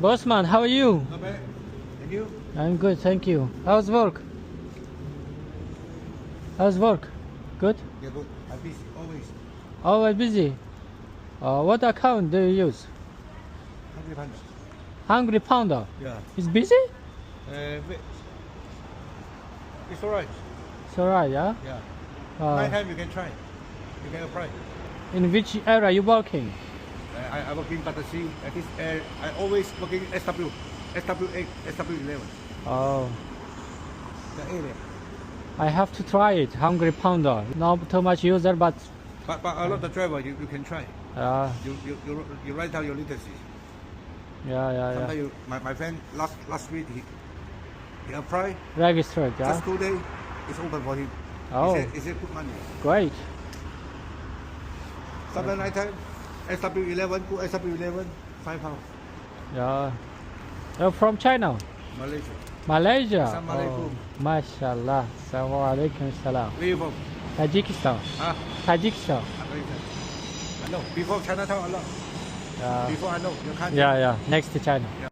Bossman, how are you? Not bad. And you? I'm good, thank you. How's work? How's work? Good? Yeah, good. I'm busy, always. Always busy. What account do you use? Hungry Punch. Hungry Pounder. Yeah. Is busy? Wait. It's alright. It's alright, yeah? Yeah. Uh, Nighttime you can try. You can apply. in which area you working? I work in Battersea. At this, I always working SW, SW8, SW11. Oh, The area. I have to try it. Hungry Pounder. Not too much user, but But a lot of driver you can try. yeah, You write down your literacy. yeah. Sometimes you, my friend last week he applied. Registered, yeah? Just 2 days, it's open for him. Oh, He said put money. great. Sometimes nighttime, SW11, put SW11, £5. Yeah. You're from China? Malaysia. Malaysia? Assalamualaikum. Oh, mashallah. Assalamualaikum salam. Where you from? Tajikistan. Ah, Tajikistan. Malaysia. I know. Before Chinatown, a lot. Yeah. Before I know, you can't. Yeah, next to China.